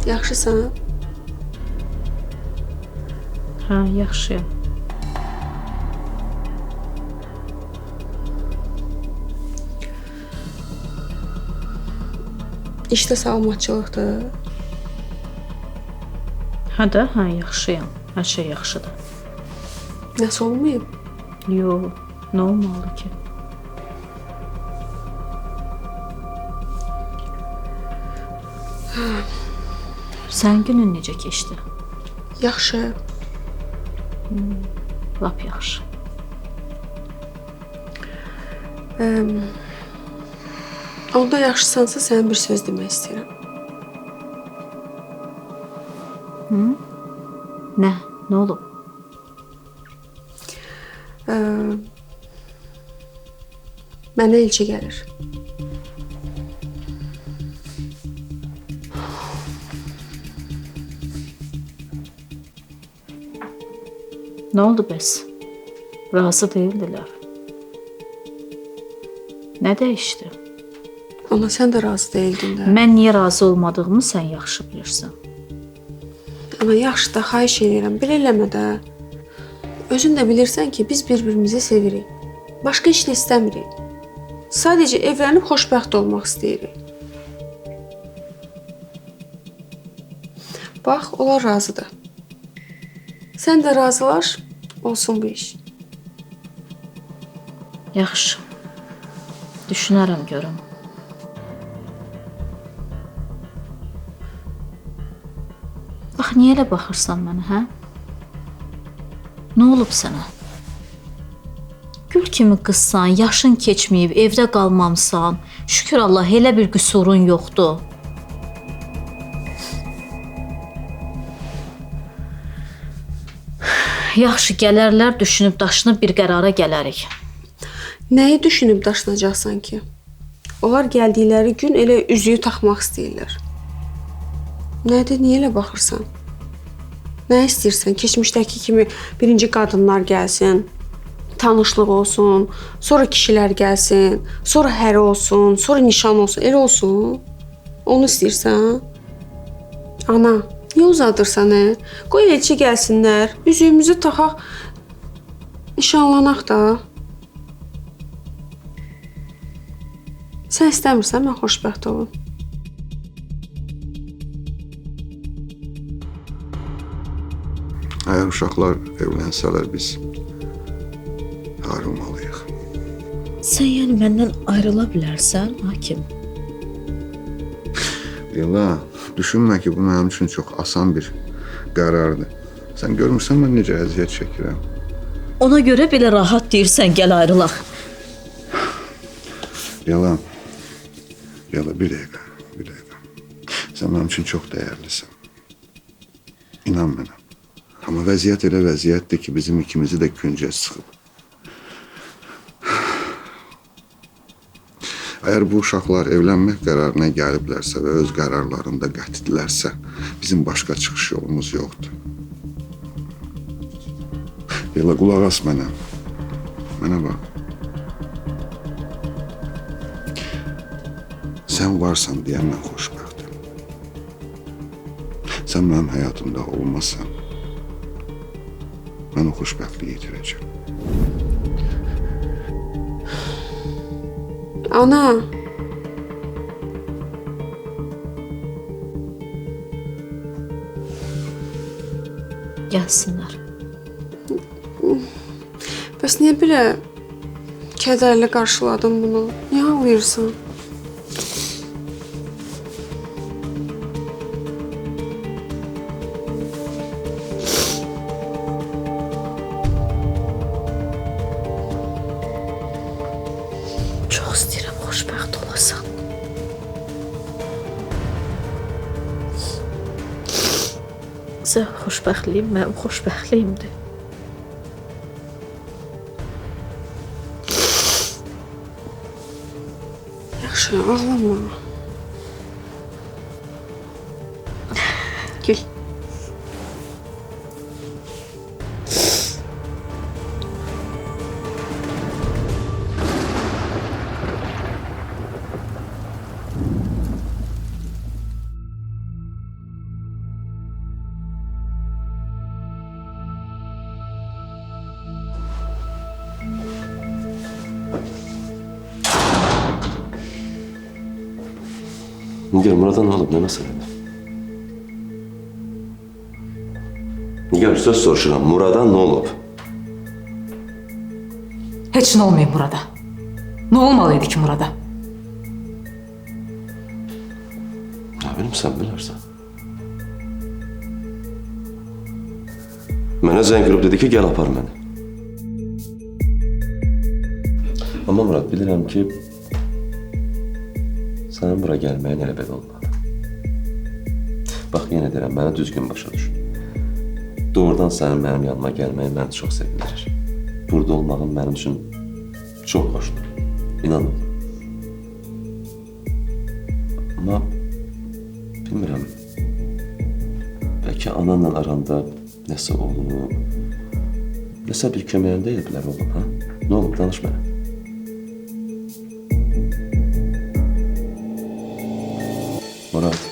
Yaxşısan? Hə, yaxşıyam. İşdə salamatçılıqdır. Hə də, hə, yaxşıyam. Hər şey yaxşıdır. Nəsə olmayıb? Yox, nə olmalı ki? Sənin günün necə keçdi? Yaxşı. Lap yaxşı. Onda yaxşısansa sənə bir söz demək istəyirəm. Nə? Nə olub? Mənə elçi gəlir. Nə oldu bəs? Razı deyildilər. Nə dəyişdi? Ona sən də razı deyildin də. Mən niyə razı olmadığımı sən yaxşı bilirsən. Ana yaxşı da xahiş edirəm, belə eləmə də. Özün də bilirsən ki, biz bir-birimizi sevirik. Başqa heç nə istəmirik. Sadəcə evlənib xoşbəxt olmaq istəyirik. Bax, onlar razıdır. Sən də razılaş, olsun bu iş. Yaxşı. Düşünərəm görüm. Bax, niyə elə baxırsan mənə, hə? Nə olub sənə? Gül kimi qızsan, yaşın keçməyib, evdə qalmamısan. Şükür Allah, elə bir qüsurun yoxdur. Yaxşı, gələrlər, düşünüb daşınıb bir qərara gələrik. Nəyi düşünüb daşınacaqsan ki? Onlar gəldikləri gün elə üzüyü taxmaq istəyirlər. Nədir, niyə elə baxırsan? Nə istəyirsən? Keçmişdəki kimi birinci qadınlar gəlsin, tanışlıq olsun, sonra kişilər gəlsin, sonra həri olsun, sonra nişan olsun, elə olsun. Onu istəyirsən? Ana, niyə uzadırsan, hə? Qoy elçi gəlsinlər, üzüyümüzü taxaq, nişanlanaq da. Sən istəmirsən, mən xoşbəxt olum. Əgər uşaqlar evlənsələr biz ayrılmalıyıq. Sən yəni məndən ayrıla bilərsən, hakim? Leyla, düşünmə ki, bu mənim üçün çox asan bir qərardır. Sən görmürsən mən necə əziyyət çəkirəm. Ona görə belə rahat deyirsən, gəl ayrılaq. Leyla, bir dəqiqə. Sən mənim üçün çox dəyərlisən. İnan mənə. Amma vəziyyət elə vəziyyətdir ki, bizim ikimizi də küncə sıxıb. Əgər bu uşaqlar evlənmək qərarına gəliblərsə və öz qərarlarında qətidirlərsə, bizim başqa çıxış yolumuz yoxdur. Leyla, qulaq as mənə. Mənə bax. Sən varsan deyə mən xoşbəxtəm. Sən mənim həyatımda olmasan, mən o xoşbəxtliyi itirəcəm. Ana. Gəlsinlər. Bəs niyə belə kədərli qarşıladın bunu? Niyə ağlayırsan? Çox istəyirəm xoşbəxt olasan. Sən xoşbəxtliyim, mənim xoşbəxtliyimdir. Yaxşı, ağlama. Gül. Nigar, Murat'a ne olub, ne məsələdir? Nigar, söz soruşuram, Murat'a ne olub? Heç nə olmayıb Murada. Nə olmalıydı ki Murada? Ne bileyim, sen bilərsən. Mənə zəng qırıb dedi ki, gəl apar məni. Amma Murat, bilirəm ki, sənin bura gəlməyin elə belə olmadı. Bax, yenə deyirəm, mənə düzgün başa düş. Doğrudan sənin mənim yanıma gəlməyin məni çox sevindirir. Burada olmağın mənim üçün çox xoşdur. İnanın. Amma bilmirəm, bəlkə ananla aranda nəsə olub, nəsə bir köməyin deyil bilər oğlum, ha? Nə olub, danış mənə. Murat.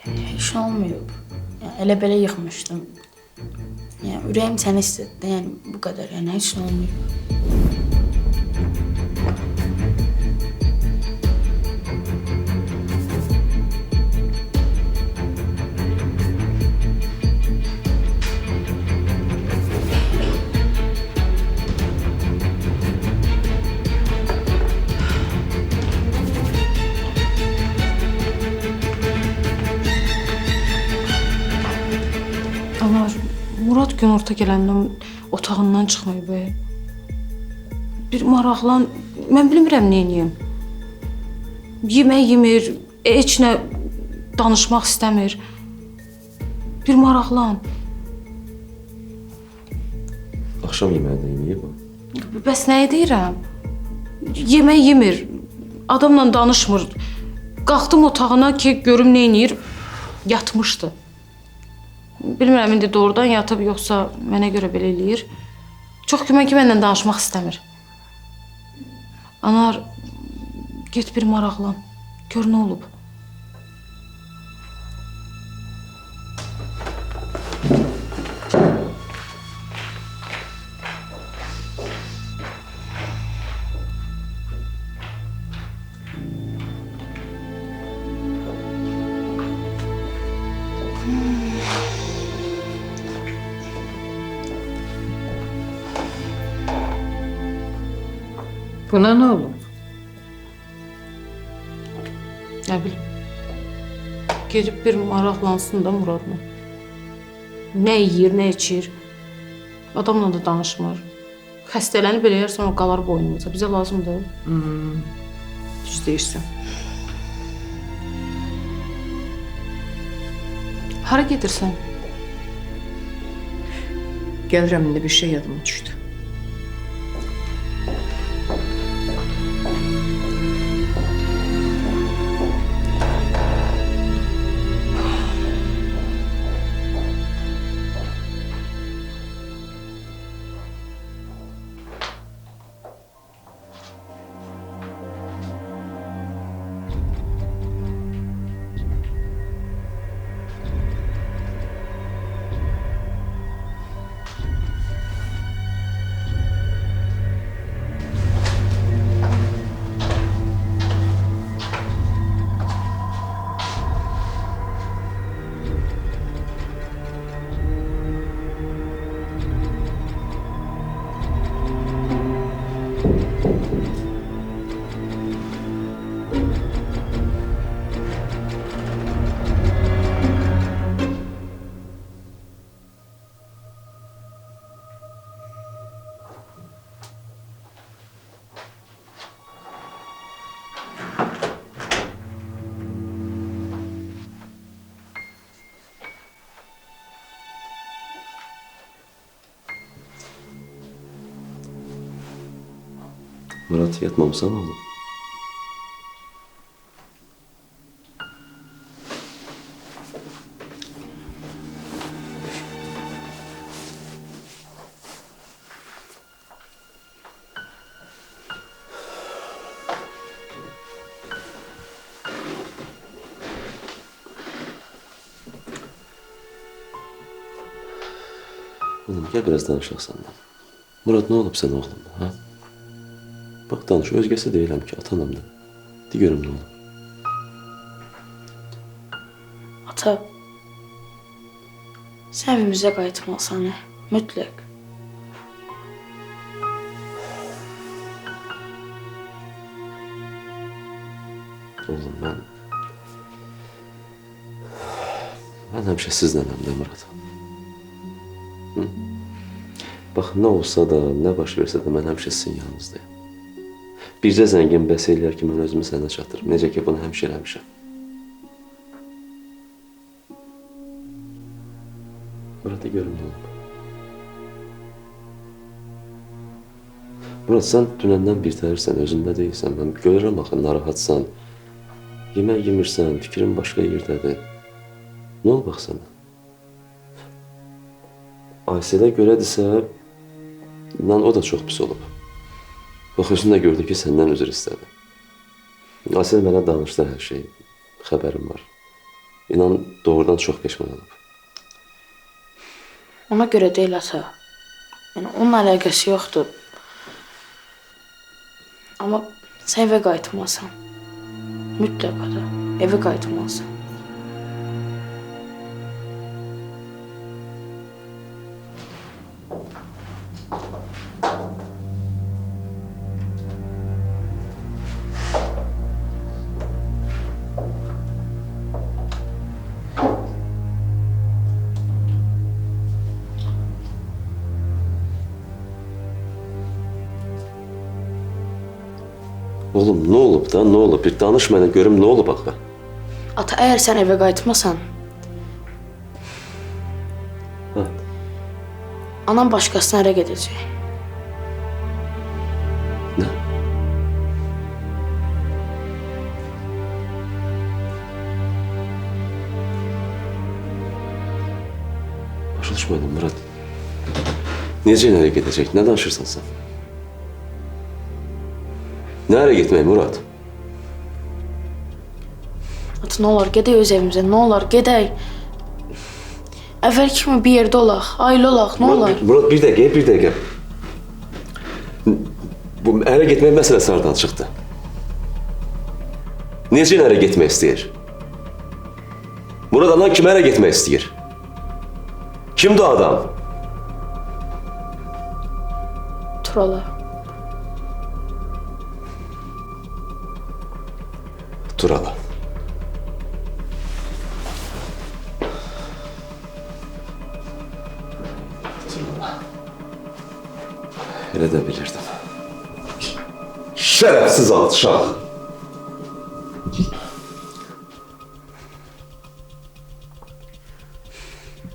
Heç olmayıb. Yəni, elə belə yıxmışdım. Yəni, ürəyim səni istədi. Yəni, bu qədər. Yəni, heç nə olmayıb. Anar, Murad günorta gələndən otağından çıxmayıb. Bir maraqlan, mən bilmirəm nə edeyim. Yemək yemir, heç nə danışmaq istəmir. Bir maraqlan. Axşam yeməyi də yeməyib o. Bəs nə edirəm? Yemək yemir, adamla danışmır. Qalxdım otağına ki, görüm nə edir. Yatmışdı. Bilmirəm, indi doğrudan yatıb, yoxsa mənə görə belə eləyir. Çox güman ki, mənlə danışmaq istəmir. Anar, get bir maraqlan. Gör nə olub. Buna ne olub? Nə bilim. Gedib bir maraqlansın da Muradla. Nə yeyir, nə içir. Adamla da danışmır. Xəstələnib belə yer, sonra qalar boynumuza. Bizə lazımdır. Düz deyirsən. Hara gedirsən? Gəlirəm, indi bir şey yadıma düşdü. Murat, yatmamışsan oğlum. Oğlum, gel biraz danışaq senden. Murat, ne olub sənə oğlum, ha? Bax danış, özgəsi deyiləm ki, atanam da. De görüm nə olur. Ata, sən evimizə qayıtmalısan, hə? Mütləq. Oğlum mən həmişə sizlənəm də Murad. Hı? Bax nə olsa da, nə baş versə də mən həmişə sizin yanınızdayım. Bircə zəngin bəs eləyər ki, mən özümü sənə çatdırım. Necə ki, bunu həmişə eləmişəm. Murad, görüm nə olub. Murad, sən dünəndən birtəhirsən, özündə deyilsən. Mən görürəm axı, narahatsan. Yemək yemirsən, fikrin başqa yerdədir. Nə olub bax sənə? Ayselə görədirsə, inan o da çox pis olub. Bax, özün də gördü ki, səndən üzr istədi. Aysel mənə danışdı hər şey, xəbərim var. İnan, doğrudan çox peşman olub. Ona görə deyil, ata. Yəni, onun əlaqəsi yoxdur. Amma sən evə qayıtmalısan. Mütləq ata, evə qayıtmalısan. Oğlum, nə olub da, nə olub? Bir danış mənə, görüm nə olub axı? Ata, əgər sən evə qayıtmasan, Hə? anam başqasına ərə gedəcək. Nə? Başa düşmədim, Murad. Necə nereye gedəcək? Nə danışırsan sən? Nereye getmək, Murad? Ata, nə olar, gedək öz evimizə, nə olar, gedək. Əvvəl kimi bir yerdə olaq, ailə olaq, nə olar? Murad, bir dəqiqə. Bu ərə getmək məsələsi hardan çıxdı? Necə ərə getmək istəyir? Murad, anan kim ərə getmək istəyir? Kimdir o adam? Turalı. Turalı. Elə də bilirdim. Şərəfsiz alçaq.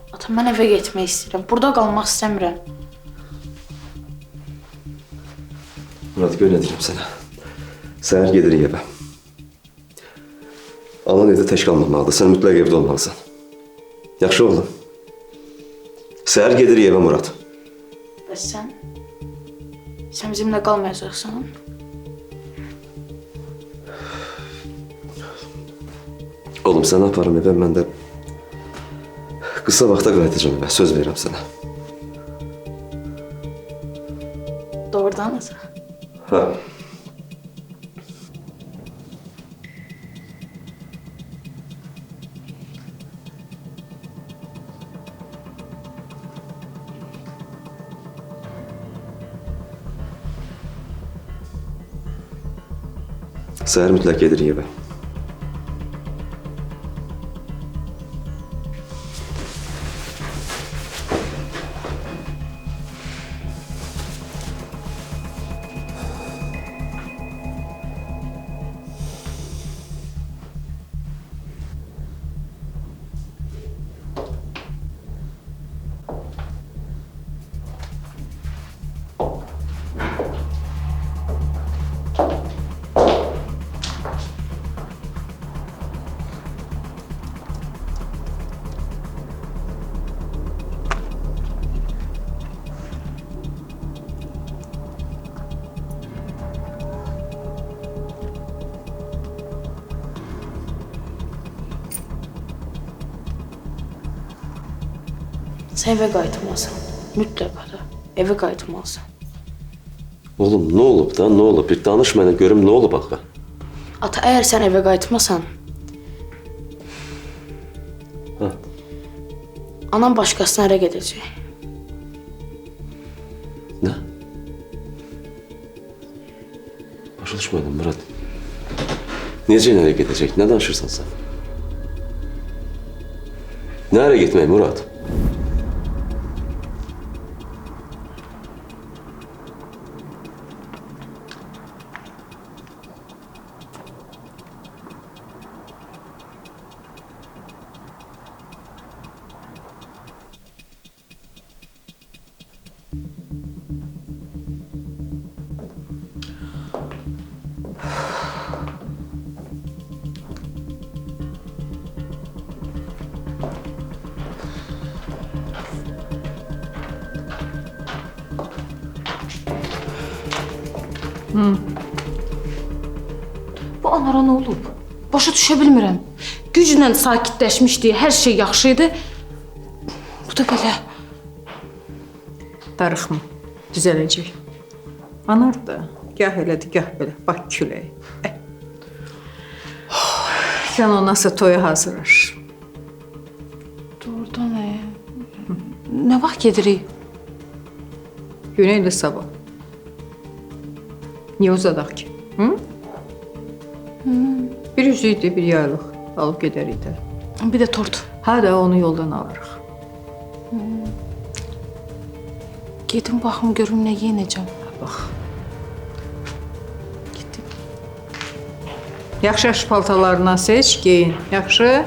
Ata, mən evə getmək istəyirəm. Burada qalmaq istəmirəm. Murad, gör nə deyirəm sənə. Səhər gedirik evə. Anan evdə tək qalmamalıdır. Sən mütləq evdə olmalısan. Yaxşı oğlum. Səhər gedirik evə, Murad. Bəs sən? Sən bizimlə qalmayacaqsan? Oğlum, səni aparım evə, mən də qısa vaxta qayıtacağım evə. Söz verirəm sənə. Doğrudan ata. Hə. Səhər mütləq gedirik evə. Sən evə qayıtmalısan. Mütləq ata, evə qayıtmalısan. Oğlum ne olub da, ne olub? Bir danış mənə görüm nə olub axı? Ata, əgər sən evə qayıtmasan, Hə. anam başqasına ərə gedəcək. Nə? Başa düşmədim Murad. Necə nereye gedəcək? Nə danışırsan sən? Nereye getmək Murad? Bu Anara nə olub? Başa düşə bilmirəm. Güclə sakitləşmişdi, hər şey yaxşı idi. Bu da belə. Darıxma, düzələcək. Anar da gah elədi, gah belə. Bax küləyi. Sən o nasıl toya hazırlaş. Doğrudan nə vaxt gedirik? Güneylə sabah. Niyə uzadaq ki? Hı? Bir üzüydü, bir yaylıq alıb gedərik də. Bir də tort. Ha da onu yoldan alırıq. Gedim baxım görüm nə yeyəcəm. Bax. Gittim. Yaxşı paltalarından seç, giyin. Yaxşı?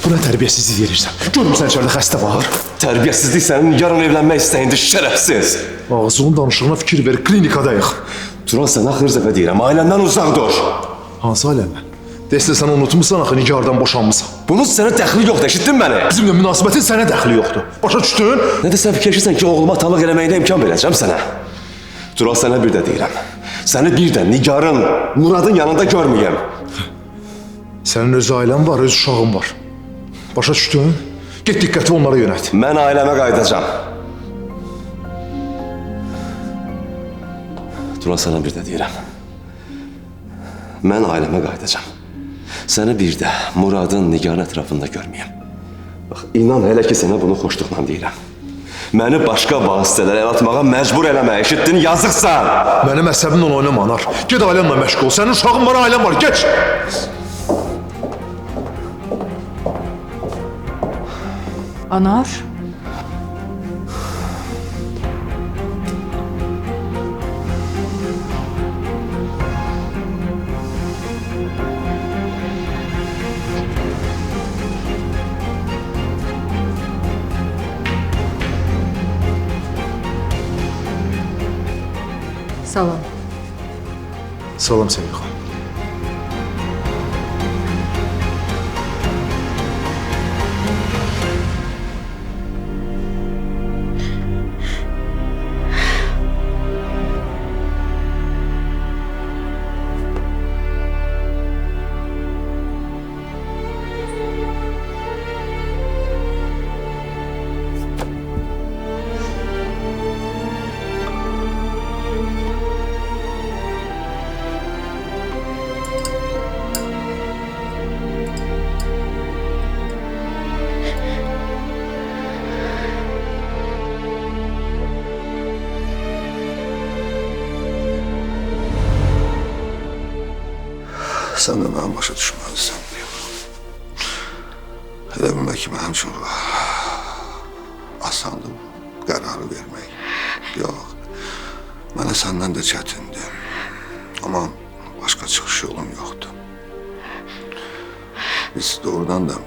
Bu nə tərbiyəsizlik edirsən? Görmürsən içəridə xəstə var? Tərbiyəsizlik sənin yarın evlənmək istəyində şərəfsiz. Ağzının danışığına fikir ver, klinikadayıq. Turan sənə axır dəfə deyirəm, ailəmdən uzaq dur. Hansı ailəmə? Desə sən unutmuşsan axı Nigardan boşanmısan. Bunun sənə dəxli yoxdur, eşitdin məni? Bizimlə münasibətin sənə dəxli yoxdur. Başa düşdün? Nə də sən fikirləşirsən ki, oğluma talıq eləməyinə imkan verəcəm sənə. Turan sənə bir də deyirəm. Səni bir də Nigarın, Muradın yanında görməyəm. Sənin öz ailən var, öz uşağın var. Başa düşdün? Get diqqəti onlara yönət. Mən ailəmə qayıdacağam. Turan sənə bir də deyirəm. Mən ailəmə qayıdacağam. Səni bir də Muradın, Nigarın ətrafında görməyəm. Bax, inan hələ ki sənə bunu xoşluqla deyirəm. Məni başqa vasitələrə atmağa məcbur eləmə, eşitdin, yazıqsan. Mənim əsəbimlə oynama, Anar. Get ailənlə məşğul ol. Sənin uşağın var, ailən var. Geç! Anar. Salam. Salam Səlixa. Sən də mənim başa düşməlisən. Elə bilmək ki, mənim üçün asandır qərarı vermək. Yox, mənə səndən də çətindir. Amma başqa çıxış yolum yoxdur. Biz doğrudan da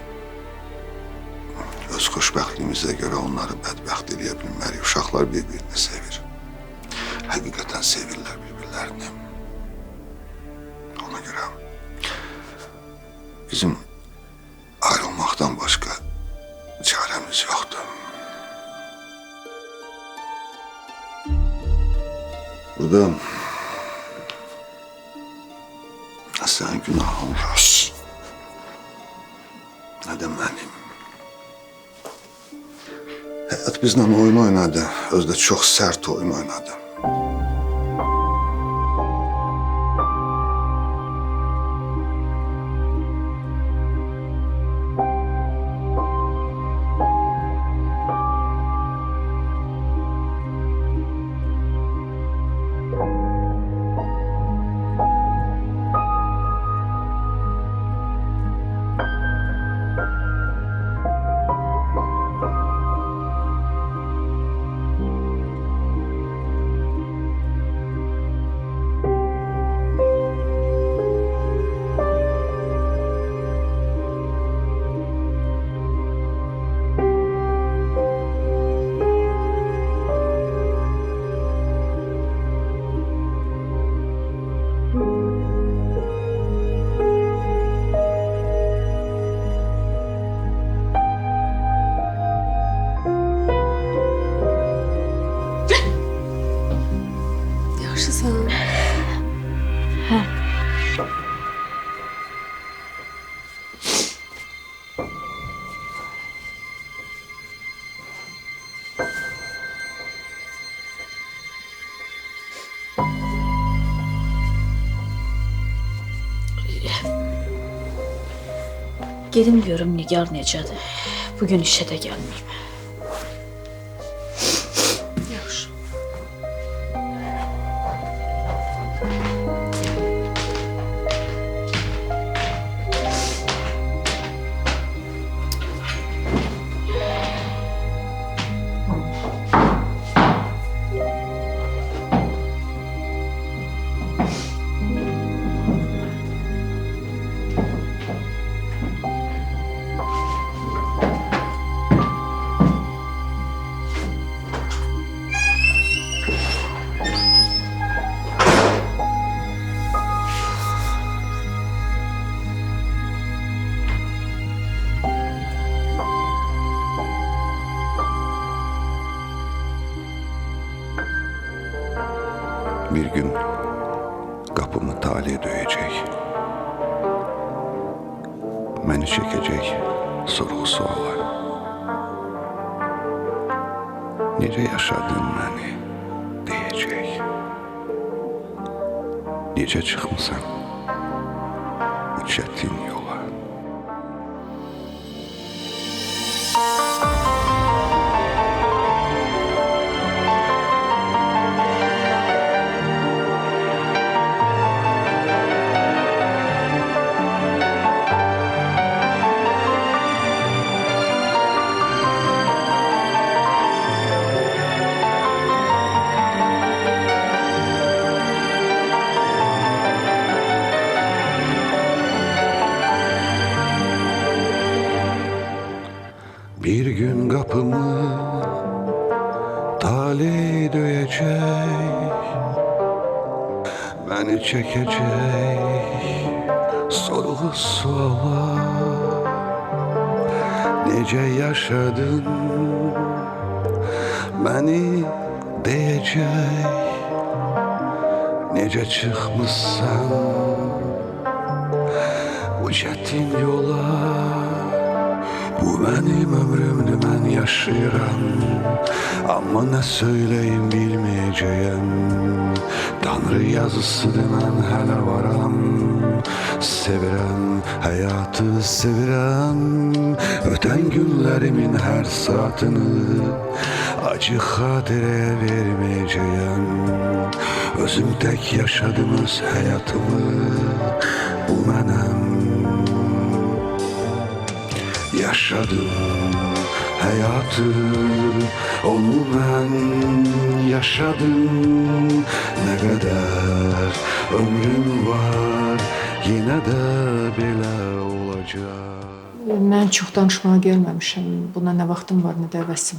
öz xoşbəxtliyimizə görə onları bədbəxt eləyə bilmərik. Uşaqlar bir-birini sevir. Həqiqətən sevirlər bir-birlərini. Ona görə bizim ayrılmaqdan başqa çaremiz yoxdur. Burada sənin günahın var. Nə də mənim. Həyat bizlə oyun oynadı. Özdə çox sərt oyun oynadı. Yaxşısan. Gedim görüm Nigar necədir. Bugün işə də gəlməyim. Yaxşı. Bir gün kapımı talih döyecek. Beni çekecek sorgu suallar. Nece yaşadın beni diyecek. Nece çıkmışsan bu çetin yola. Bir gün kapımı talih döyecek, beni çekecek sorgu suala. Nece yaşadın beni diyecek, nece çıkmışsan bu çetin yola. Bu benim ömrümdü, ben yaşayıram. Ama ne söyleyeyim bilmeyeceğim. Tanrı yazısıdır, ben hele varam. Sevirəm, hayatı sevirəm. Öten günlerimin her saatini acı hatireye vermeyeceğim. Özüm tek yaşadım öz hayatımı. Bu benim yaşadım hayatı, onu ben yaşadım. Ne kadar ömrüm var, yine de belə olacak. Mən çox danışmağa gəlməmişəm. Buna nə vaxtım var, nə də həvəsim.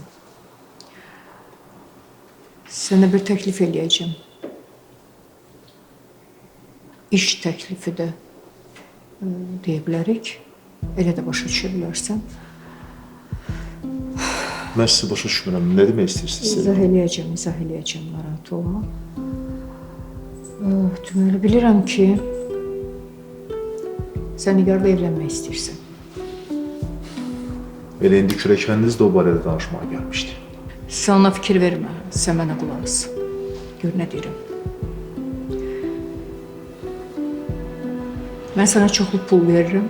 Sənə bir təklif eləyəcəm. İş təklifi də deyə bilərik. Elə də başa düşə bilərsən. Mən sizi başa düşmürəm. Nə demək istəyirsiniz? İzah eləyəcəm, narahat olma. Deməli, bilirəm ki, sən Nigarla evlənmək istəyirsən. Elə indi kürəkəniniz də o barədə danışmağa gəlmişdi. Sən ona fikir vermə, sən mənə qulaq as. Gör nə deyirəm. Mən sənə çoxlu pul verirəm.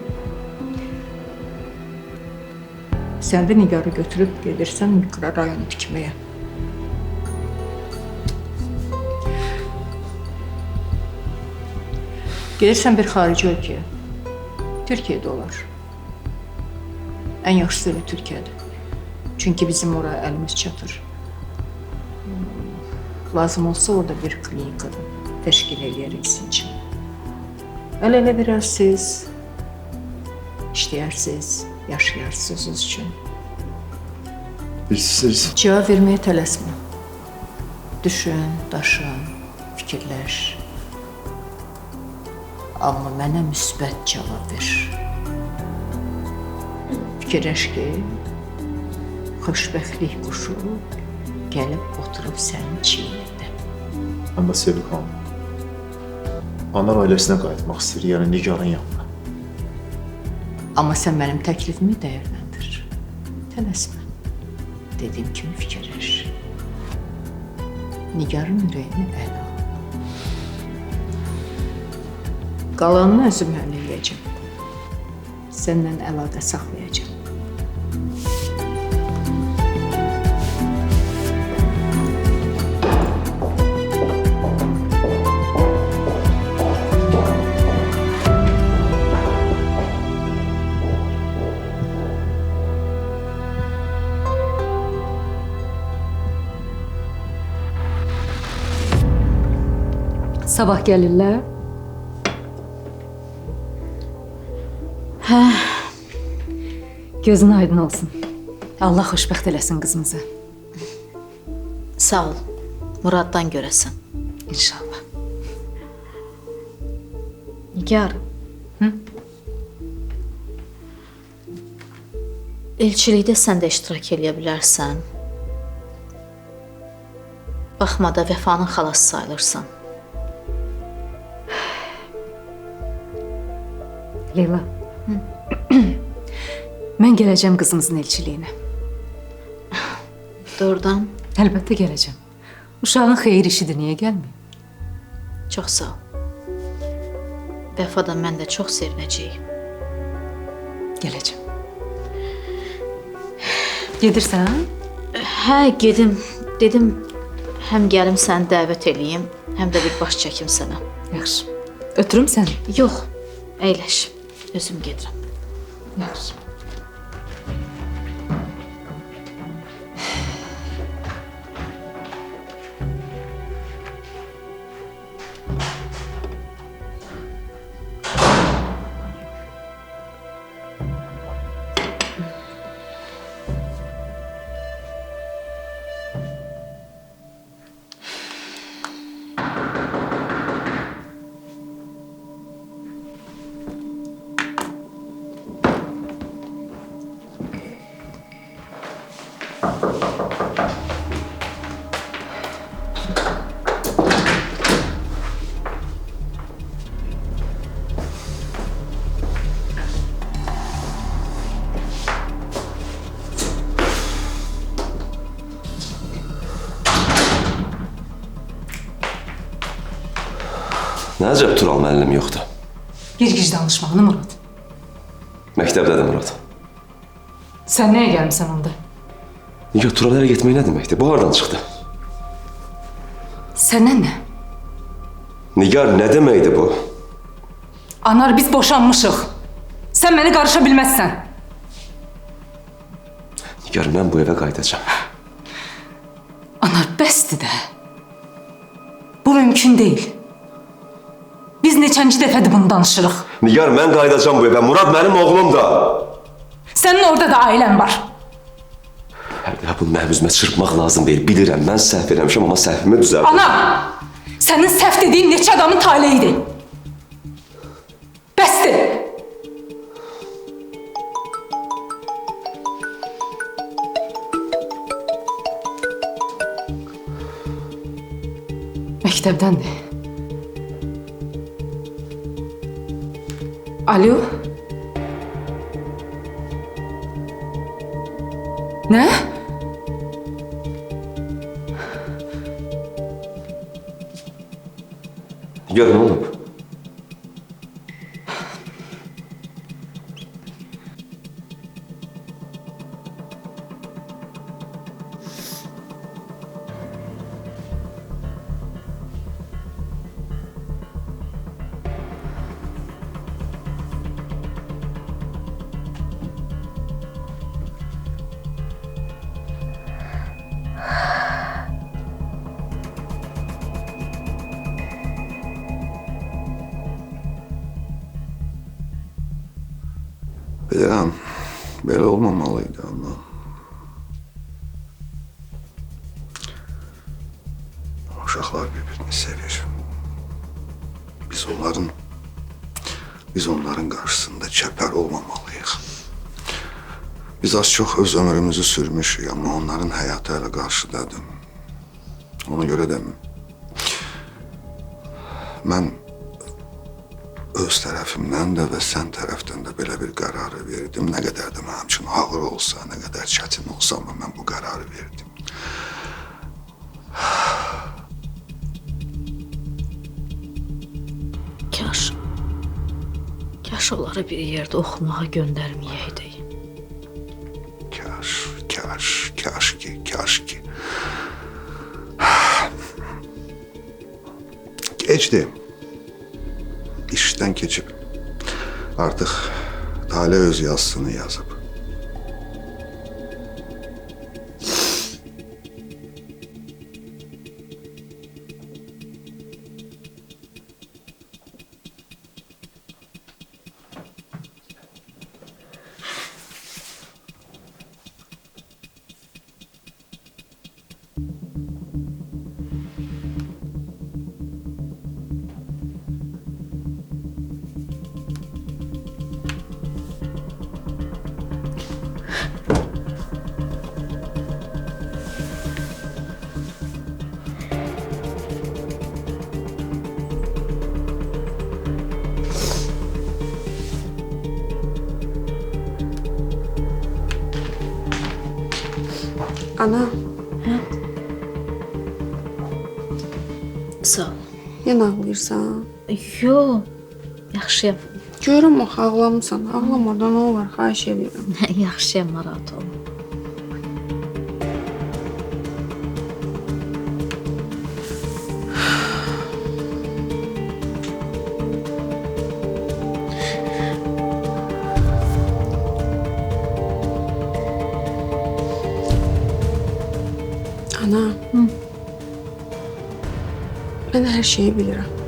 Sən də Nigarı götürüb gedirsən mikrorayonu tikməyə. Gedirsən bir xarici ölkəyə. Türkiyədə olar. Ən yaxşısı elə Türkiyədir. Çünki bizim oraya əlimiz çatır. Lazım olsa orada bir klinikada təşkil eləyərik sizin üçün. Əl-ələ verərsiniz, işləyərsiniz, yaşayarsınız öz üçün. Siz Cavab verməyə tələsmə. Düşün, daşın, fikirləş. Amma mənə müsbət cavab ver. Fikirləş ki, xoşbəxtlik quşu gəlib oturub sənin çiynində. amma Sevil xanım, Anar ailəsinə qayıtmaq istəyir, yəni Nigarın yanına. Amma sən mənim təklifimi dəyərləndir. Tələsmə. Dediyim kimi fikirləş. Nigarın ürəyini ələ al. Qalanını özüm həll edəcəm. Səndən əlaqə saxlayacağam. Sabah gəlirlər. Gözün aydın olsun. Allah xoşbəxt eləsin qızımızı. Sağ ol. Muraddan görəsən. İnşallah. Nigar. Elçilikdə sən də iştirak edə bilərsən. Baxmada Vəfanın xalası sayılırsan. Leyla. Mən gələcəm qızımızın elçiliyinə. Doğrudan Əlbəttə gələcəm. Uşağın xeyir işidir, niyə gəlməyim? çox sağ ol. Vəfadan mən də çox sevinəcəyik. Gələcəm. Gedirsən? Hə, gedim. Dedim, həm gəlim səni dəvət eləyim, həm də bir baş çəkim sənə. Yaxşı. Ötürüm səni. Yox, əyləş. Özüm gedirəm. Yaxşı. Nə əcəb Tural müəllim yoxdur. Gir-gic danışmağını Murad. Məktəbdədir Murad. Sən nəyə gəlmisən onda? Nigar, Tural ərə getmək nə deməkdir? Bu hardan çıxdı? Səndən nə? Nigar, nə deməkdir bu? Anar, biz boşanmışıq. Sən məni qarışa bilməzsən. Nigar, mən bu evə qayıdacağam. Anar, bəsdir də. Bu mümkün deyil. Biz neçənci dəfədir bunu danışırıq. Nigar, mən qayıdacağam bu evə. Murad mənim oğlum da. Sənin orada da ailən var. Hərdə bunu mənim üzümə çırpmaq lazım deyil. Bilirəm, mən səhv eləmişəm, amma səhvimi düzəldim. Ana! Sənin səhv dediyin neçə adamın taleyidir. Bəsdir! Məktəbdəndir. Alo? Nə? Nigar, nə olub? Bilirəm, belə olmamalıydı amma. Uşaqlar bir-birini sevir. Biz onların qarşısında çəpər olmamalıyıq. Biz az çox öz ömrümüzü sürmüşük, amma onların həyatı hələ qarşıdadır. Ona görə də mən öz tərəfimdən də və sən tərəfdən də belə bir qərarı verdim. Nə qədər də mənim üçün ağır olsa, nə qədər çətin olsa, amma mən bu qərarı verdim. Kaş onları bir yerdə oxumağa göndərməyəydik. Kaş ki. Geçdi. İşten keçib. Artıq Tale öz yazısını yazıb. Ana, Sağ ol. yenə ağlayırsan? Yo, yaxşıyam. Görürəm axı ağlamısan. Ağlamadan nə olar, xahiş edirəm. Yaxşıyam, narahat olma. Ana. Mən hər şeyi bilirəm.